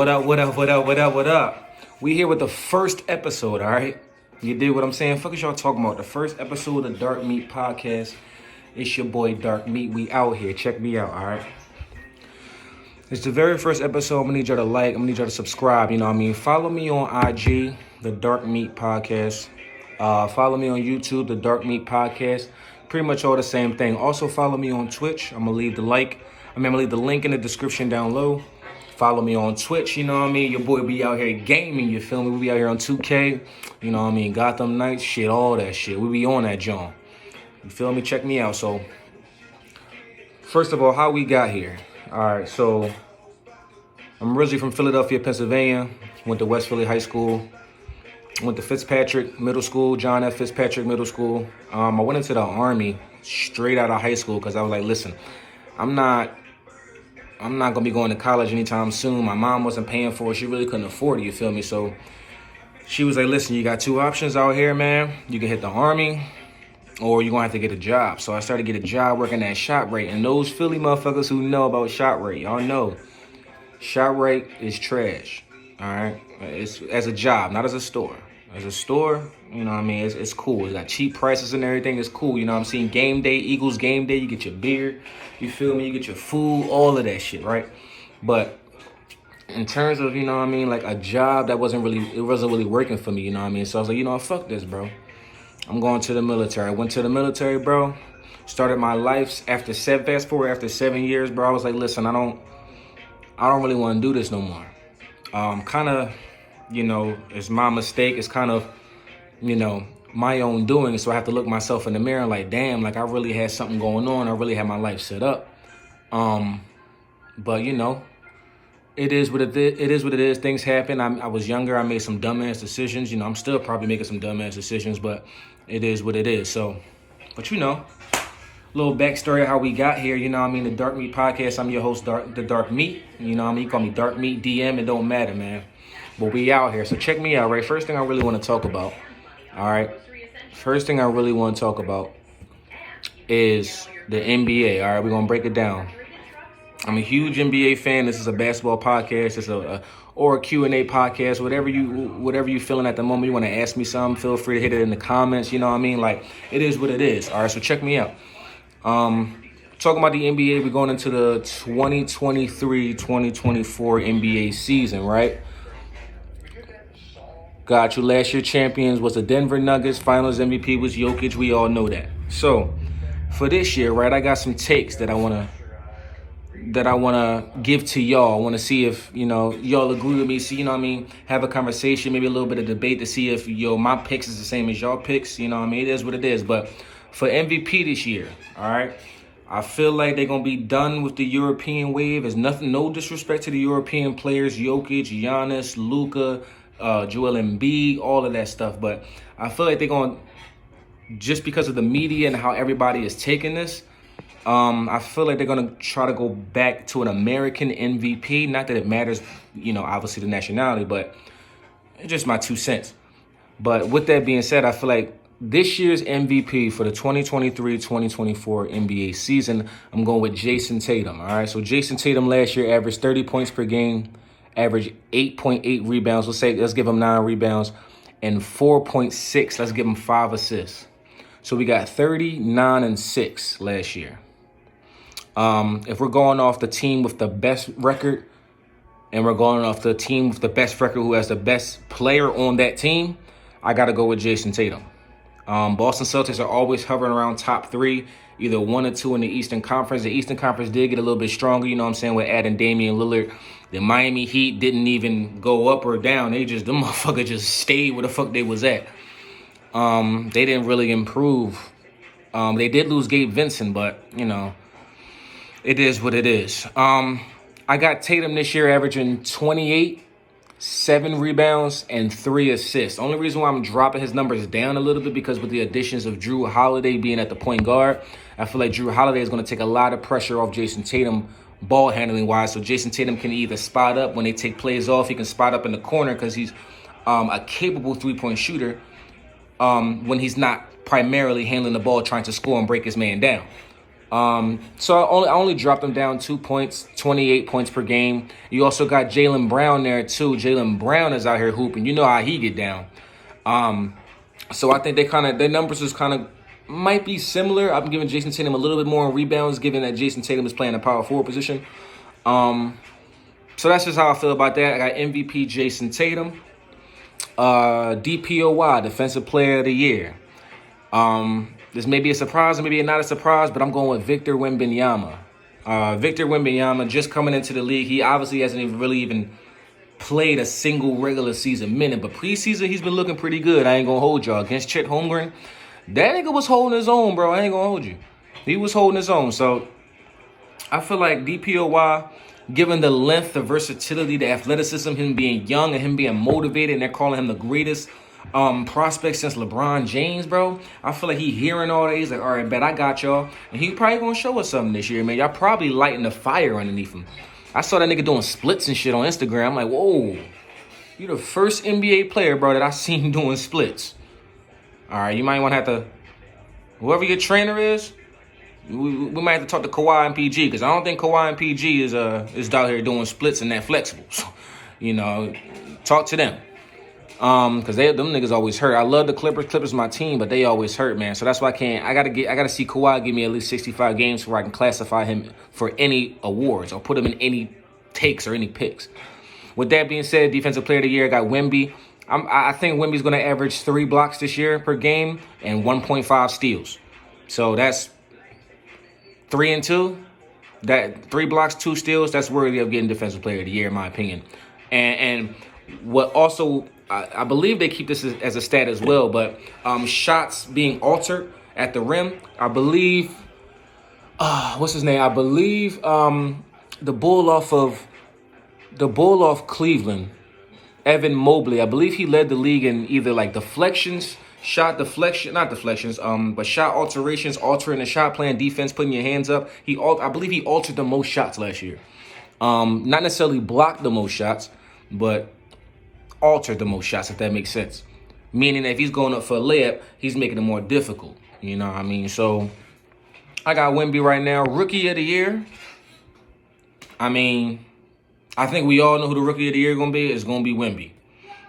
What up, what up, what up, what up, what up? We here with the first episode, all right? You did what I'm saying? Fuck is y'all talking about? The first episode of the Dark Meat Podcast. It's your boy Dark Meat. We out here. Check me out, all right? It's the very first episode. I'm gonna need y'all to like. I'm gonna need y'all to subscribe. You know what I mean? Follow me on IG, the Dark Meat Podcast. Follow me on YouTube, the Dark Meat Podcast. Pretty much all the same thing. Also follow me on Twitch. I'm gonna leave the link in the description down low. Follow me on Twitch, you know what I mean? Your boy be out here gaming, you feel me? We be out here on 2K, you know what I mean? Gotham Knights, shit, all that shit. We be on that, John. You feel me? Check me out. So, first of all, how we got here? All right, so I'm originally from Philadelphia, Pennsylvania. Went to West Philly High School. Went to Fitzpatrick Middle School, John F. Fitzpatrick Middle School. I went into the Army straight out of high school because I was like, listen, I'm not going to be going to college anytime soon. My mom wasn't paying for it. She really couldn't afford it, you feel me? So she was like, listen, you got two options out here, man. You can hit the Army or you're going to have to get a job. So I started to get a job working at ShopRite. And those Philly motherfuckers who know about ShopRite, y'all know ShopRite is trash, all right? It's as a job, not as a store. As a store, you know what I mean? It's cool. It's got cheap prices and everything. It's cool. You know what I'm saying? Game day, Eagles game day. You get your beer. You feel me? You get your food, all of that shit, right? But in terms of, you know what I mean, like a job that wasn't really working for me, you know what I mean? So I was like, you know what, fuck this, bro. I'm going to the military. I went to the military, bro. Started my life fast forward after 7 years, bro. I was like, listen, I don't really want to do this no more. Kind of, you know, it's my mistake. It's kind of, you know, my own doing. So I have to look myself in the mirror like, damn, like I really had something going on. I really had my life set up. But you know, it is what it is. Things happen. I was younger. I made some dumbass decisions. You know, I'm still probably making some dumbass decisions, but it is what it is. So, but you know, little backstory of how we got here. You know what I mean? The Dark Meat Podcast. I'm your host, the Dark Meat. You know what I mean? You call me Dark Meat, DM. It don't matter, man. But we out here. So check me out, right? First thing I really want to talk about. All right. First thing I really want to talk about is the NBA. All right. We're going to break it down. I'm a huge NBA fan. This is a basketball podcast. It's or a Q&A podcast. Whatever you feeling at the moment. You want to ask me something, feel free to hit it in the comments. You know what I mean? Like, it is what it is. All right. So check me out. Talking about the NBA, we're going into the 2023-2024 NBA season, right? Got you. Last year champions was the Denver Nuggets. Finals MVP was Jokic. We all know that. So for this year, right, I got some takes that I wanna give to y'all. I wanna see if, you know, y'all agree with me. See, you know what I mean? Have a conversation, maybe a little bit of debate to see if my picks is the same as y'all picks. You know what I mean? It is what it is. But for MVP this year, all right, I feel like they're gonna be done with the European wave. There's nothing, no disrespect to the European players, Jokic, Giannis, Luka, Joel Embiid, all of that stuff. But I feel like they're going to, just because of the media and how everybody is taking this, I feel like they're going to try to go back to an American MVP. Not that it matters, you know, obviously the nationality, but it's just my 2 cents. But with that being said, I feel like this year's MVP for the 2023-2024 NBA season, I'm going with Jason Tatum. All right, so Jason Tatum last year averaged 30 points per game, average 8.8 rebounds. Let's give him 9 rebounds, and 4.6. Let's give him 5 assists. So we got 30, 9, and 6 last year. If we're going off the team with the best record, and we're going off the team with the best record who has the best player on that team, I got to go with Jason Tatum. Boston Celtics are always hovering around top 3, either 1 or 2 in the Eastern Conference. The Eastern Conference did get a little bit stronger, you know what I'm saying, with adding Damian Lillard. The Miami Heat didn't even go up or down. Them motherfuckers just stayed where the fuck they was at. They didn't really improve. They did lose Gabe Vincent, but, you know, it is what it is. I got Tatum this year averaging 28, 7 rebounds, and 3 assists. Only reason why I'm dropping his numbers down a little bit because with the additions of Drew Holiday being at the point guard, I feel like Drew Holiday is going to take a lot of pressure off Jason Tatum ball handling wise. So Jason Tatum can either spot up when they take plays off. He can spot up in the corner because he's a capable 3-point shooter when he's not primarily handling the ball trying to score and break his man down. So I only dropped him down 2 points, 28 points per game. You also got Jaylen Brown there too. Jaylen Brown is out here hooping. You know how he get down. So I think their numbers is kind of might be similar. I'm giving Jason Tatum a little bit more in rebounds, given that Jason Tatum is playing a power forward position. So that's just how I feel about that. I got MVP Jason Tatum, DPOY Defensive Player of the Year. This may be a surprise or maybe not a surprise, but I'm going with Victor Wembanyama. Victor Wembanyama just coming into the league. He obviously hasn't even played a single regular season minute, but preseason he's been looking pretty good. I ain't gonna hold y'all. Against Chet Holmgren, that nigga was holding his own, bro. I ain't gonna hold you. He was holding his own. So I feel like DPOY, given the length, the versatility, the athleticism, him being young and him being motivated, and they're calling him the greatest prospect since LeBron James, bro. I feel like he hearing all that. He's like, all right, bet I got y'all. And he probably gonna show us something this year, man. Y'all probably lighting the fire underneath him. I saw that nigga doing splits and shit on Instagram. I'm like, whoa. You the first NBA player, bro, that I seen doing splits. All right, you might want to have to, whoever your trainer is, we might have to talk to Kawhi and PG, because I don't think Kawhi and PG is out here doing splits and that flexible. So, you know, talk to them. Because them niggas always hurt. I love the Clippers. Clippers my team, but they always hurt, man. So that's why I gotta see Kawhi give me at least 65 games where I can classify him for any awards or put him in any takes or any picks. With that being said, Defensive Player of the Year, I got Wemby. I think Wemby's gonna average 3 blocks this year per game and 1.5 steals. So that's 3 and 2. That 3 blocks, 2 steals. That's worthy of getting Defensive Player of the Year, in my opinion. And what also, I believe they keep this as a stat as well, but shots being altered at the rim. I believe, what's his name? I believe the bull off Cleveland, Evan Mobley. I believe he led the league in either like deflections, but shot alterations, altering the shot, playing defense, putting your hands up. I believe he altered the most shots last year. Not necessarily blocked the most shots, but altered the most shots, if that makes sense. Meaning that if he's going up for a layup, he's making it more difficult. You know what I mean? So I got Wemby right now. Rookie of the Year. I mean, I think we all know who the Rookie of the Year is going to be. It's going to be Wemby.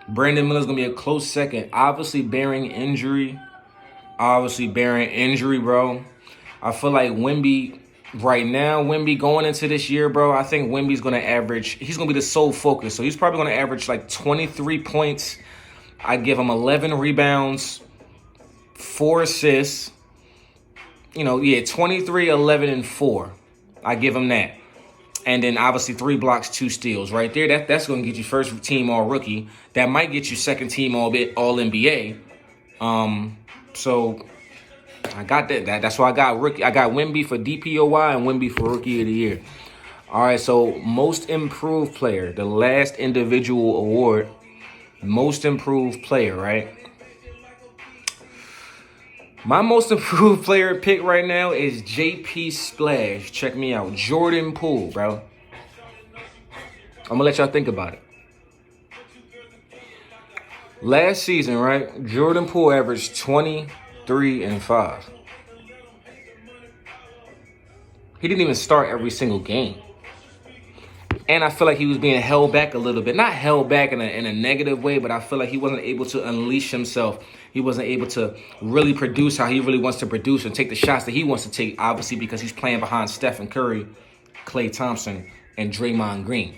Brandon Miller's going to be a close second. Obviously bearing injury, bro. I feel like Wemby right now, going into this year, bro, I think Wemby's going to average, he's going to be the sole focus. So he's probably going to average like 23 points. I give him 11 rebounds, 4 assists. 23, 11, and 4. I give him that. And then obviously 3 blocks, 2 steals. Right there, that's going to get you first team all rookie. That might get you second team all NBA. So I got that. That's why I got rookie. I got Wemby for DPOY and Wemby for Rookie of the Year. All right, so most improved player, the last individual award, most improved player, right? My most improved player pick right now is JP Splash. Check me out. Jordan Poole, bro. I'm going to let y'all think about it. Last season, right, Jordan Poole averaged 23 and 5. He didn't even start every single game. And I feel like he was being held back a little bit. Not held back in a negative way, but I feel like he wasn't able to unleash himself. He wasn't able to really produce how he really wants to produce and take the shots that he wants to take, obviously, because he's playing behind Stephen Curry, Klay Thompson, and Draymond Green.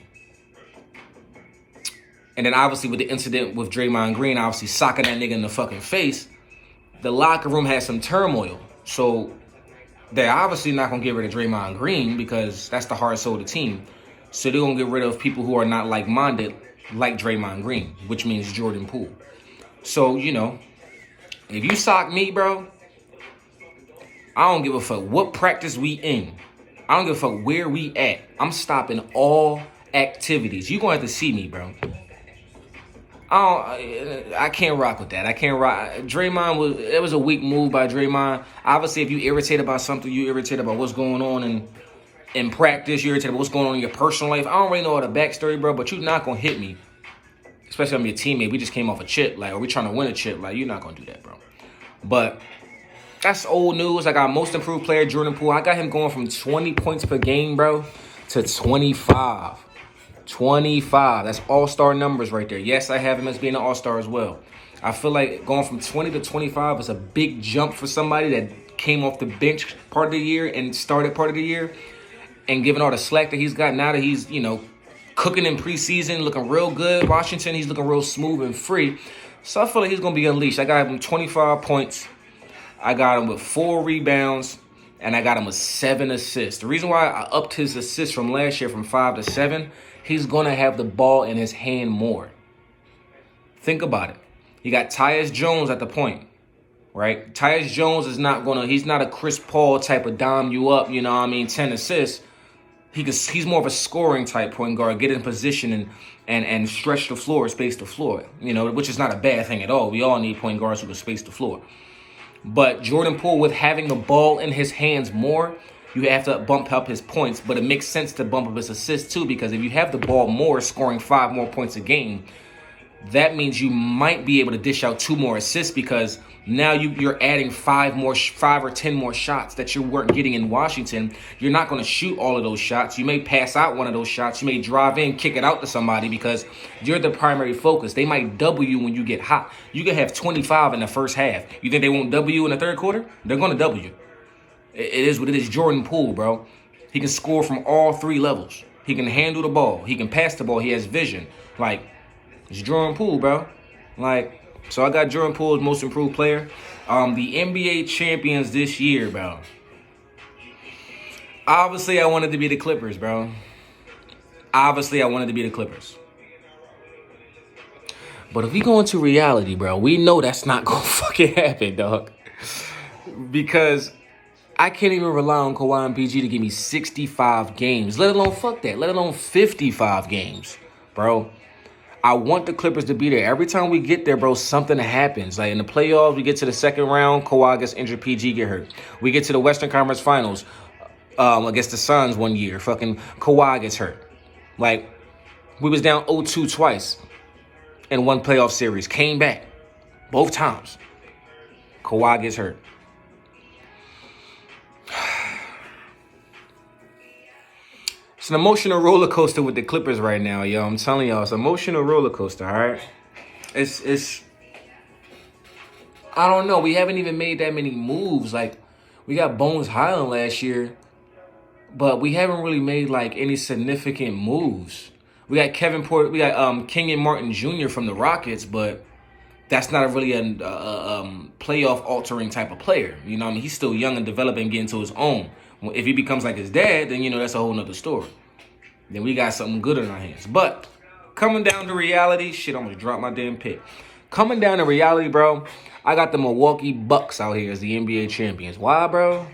And then obviously with the incident with Draymond Green, obviously socking that nigga in the fucking face, the locker room had some turmoil. So they're obviously not going to get rid of Draymond Green because that's the heart and soul of the team. So they're going to get rid of people who are not like-minded like Draymond Green, which means Jordan Poole. So, if you sock me, bro, I don't give a fuck what practice we in. I don't give a fuck where we at. I'm stopping all activities. You're going to have to see me, bro. I can't rock with that. I can't rock. Draymond it was a weak move by Draymond. Obviously, if you irritated about something, you irritated about what's going on in practice, you're irritated about what's going on in your personal life. I don't really know all the backstory, bro, but you're not going to hit me. Especially if I'm your teammate. We just came off a chip, or we trying to win a chip. You're not going to do that, bro. But That's old news. I got most improved player Jordan Poole. I got him going from 20 points per game, bro, to 25. 25. That's all-star numbers right there. Yes, I have him as being an all-star as well. I feel like going from 20 to 25 is a big jump for somebody that came off the bench part of the year and started part of the year. And given all the slack that he's got now that he's, cooking in preseason, looking real good. Washington, he's looking real smooth and free. So I feel like he's going to be unleashed. I got him 25 points. I got him with 4 rebounds. And I got him with 7 assists. The reason why I upped his assists from last year from 5 to 7, he's going to have the ball in his hand more. Think about it. You got Tyus Jones at the point, right? Tyus Jones is he's not a Chris Paul type of dime you up, 10 assists. He's more of a scoring type point guard, get in position and stretch the floor, space the floor, which is not a bad thing at all. We all need point guards who can space the floor. But Jordan Poole, with having the ball in his hands more, you have to bump up his points. But it makes sense to bump up his assists too, because if you have the ball more, scoring 5 more points a game, that means you might be able to dish out 2 more assists, because now you're adding 5 or 10 more shots that you weren't getting in Washington. You're not going to shoot all of those shots. You may pass out one of those shots. You may drive in, kick it out to somebody because you're the primary focus. They might double you when you get hot. You can have 25 in the first half. You think they won't double you in the third quarter? They're going to double you. It is what it is. Jordan Poole, bro. He can score from all 3 levels. He can handle the ball. He can pass the ball. He has vision. It's Jordan Poole, bro. So I got Jordan Poole as most improved player. The NBA champions this year, bro. Obviously, I wanted to be the Clippers, bro. But if we go into reality, bro, we know that's not going to fucking happen, dog. Because I can't even rely on Kawhi and PG to give me 65 games. Let alone 55 games, bro. I want the Clippers to be there. Every time we get there, bro, something happens. Like in the playoffs, we get to the second round, Kawhi gets injured, PG get hurt. We get to the Western Conference Finals against the Suns one year. Fucking Kawhi gets hurt. We was down 0-2 twice in one playoff series. Came back both times. Kawhi gets hurt. It's an emotional roller coaster with the Clippers right now, yo. I'm telling y'all, it's an emotional roller coaster, all right? It's I don't know. We haven't even made that many moves. We got Bones Highland last year, but we haven't really made, any significant moves. We got Kenyon Martin Jr. from the Rockets, but that's not really a playoff-altering type of player. He's still young and developing and getting to his own. If he becomes like his dad, then, that's a whole nother story. Then we got something good in our hands. But coming down to reality, shit, I'm going to drop my damn pick. Coming down to reality, bro, I got the Milwaukee Bucks out here as the NBA champions. Why, bro?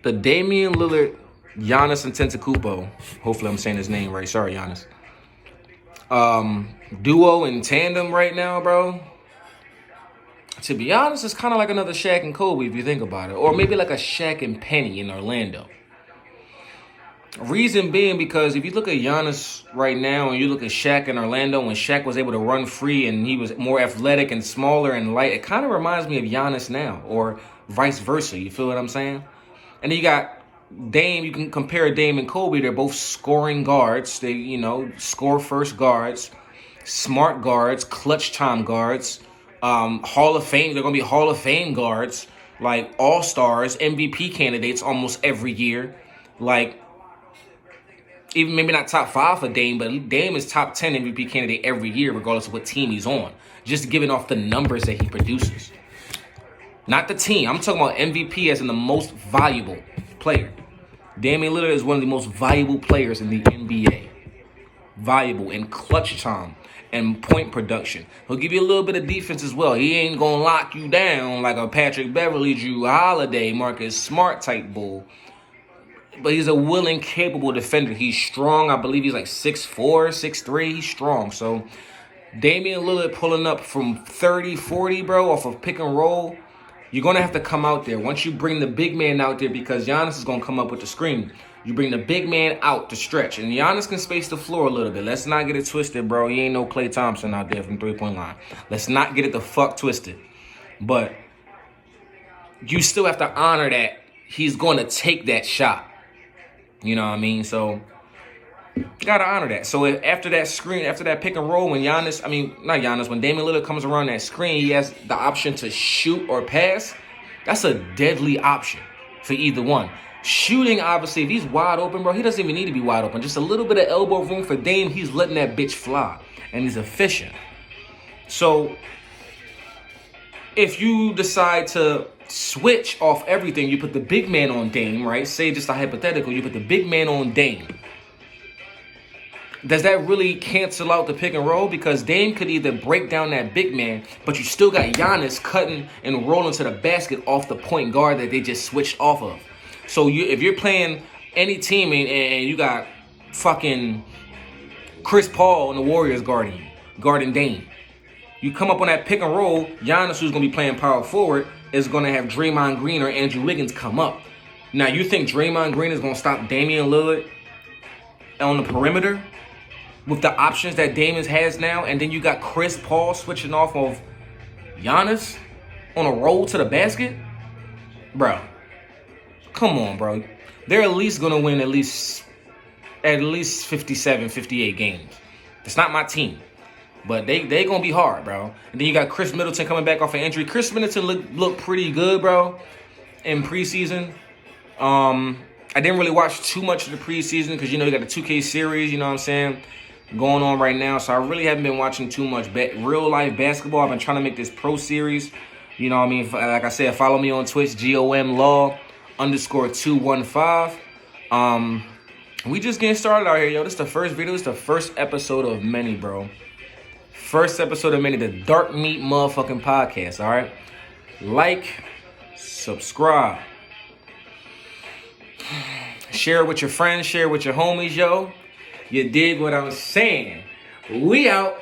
The Damian Lillard, Giannis Antetokounmpo, hopefully I'm saying his name right. Sorry, Giannis. Duo in tandem right now, bro. To be honest, it's kind of like another Shaq and Kobe if you think about it. Or maybe like a Shaq and Penny in Orlando. Reason being because if you look at Giannis right now and you look at Shaq in Orlando, when Shaq was able to run free and he was more athletic and smaller and light, it kind of reminds me of Giannis now, or vice versa. You feel what I'm saying? And then you got Dame. You can compare Dame and Kobe. They're both scoring guards. They, score first guards, smart guards, clutch time guards. Hall of Fame. They're going to be Hall of Fame guards, all-stars, MVP candidates almost every year. Even maybe not top 5 for Dame, but Dame is top 10 MVP candidate every year, regardless of what team he's on. Just giving off the numbers that he produces. Not the team. I'm talking about MVP as in the most valuable player. Damian Lillard is one of the most valuable players in the NBA. Valuable in clutch time and point production. He'll give you a little bit of defense as well. He ain't going to lock you down like a Patrick Beverly, Drew Holiday, Marcus Smart type bull. But he's a willing, capable defender. He's strong. I believe he's 6'4", 6'3". He's strong. So Damian Lillard pulling up from 30, 40, bro, off of pick and roll. You're going to have to come out there. Once you bring the big man out there, because Giannis is going to come up with the screen. You bring the big man out to stretch. And Giannis can space the floor a little bit. Let's not get it twisted, bro. He ain't no Klay Thompson out there from three-point line. Let's not get it the fuck twisted. But you still have to honor that he's going to take that shot. You know what I mean? So you got to honor that. So after that screen, after that pick and roll, when when Damian Lillard comes around that screen, he has the option to shoot or pass. That's a deadly option for either one. Shooting, obviously, if he's wide open, bro, he doesn't even need to be wide open. Just a little bit of elbow room for Dame, he's letting that bitch fly. And he's efficient. So if you decide to switch off everything, you put the big man on Dame, right? Say just a hypothetical, you put the big man on Dame. Does that really cancel out the pick and roll? Because Dame could either break down that big man, but you still got Giannis cutting and rolling to the basket off the point guard that they just switched off of. So if you're playing any team and you got fucking Chris Paul and the Warriors guarding Dame, you come up on that pick and roll, Giannis, who's going to be playing power forward, is going to have Draymond Green or Andrew Wiggins come up. Now, you think Draymond Green is going to stop Damian Lillard on the perimeter with the options that Damian has now, and then you got Chris Paul switching off of Giannis on a roll to the basket? Bro. Come on, bro. They're at least going to win at least 57, 58 games. It's not my team. But they going to be hard, bro. And then you got Chris Middleton coming back off an injury. Chris Middleton looked pretty good, bro, in preseason. I didn't really watch too much of the preseason because, you got the 2K series, you know what I'm saying, going on right now. So I really haven't been watching too much real-life basketball. I've been trying to make this pro series. You know what I mean? Like I said, follow me on Twitch, GOMLaw_215. We just getting started out here, yo. This is the first video. This is the first episode of many, bro. First episode of many, the Dark Meat motherfucking podcast, all right? Like, subscribe. Share it with your friends. Share it with your homies, yo. You dig what I'm saying? We out.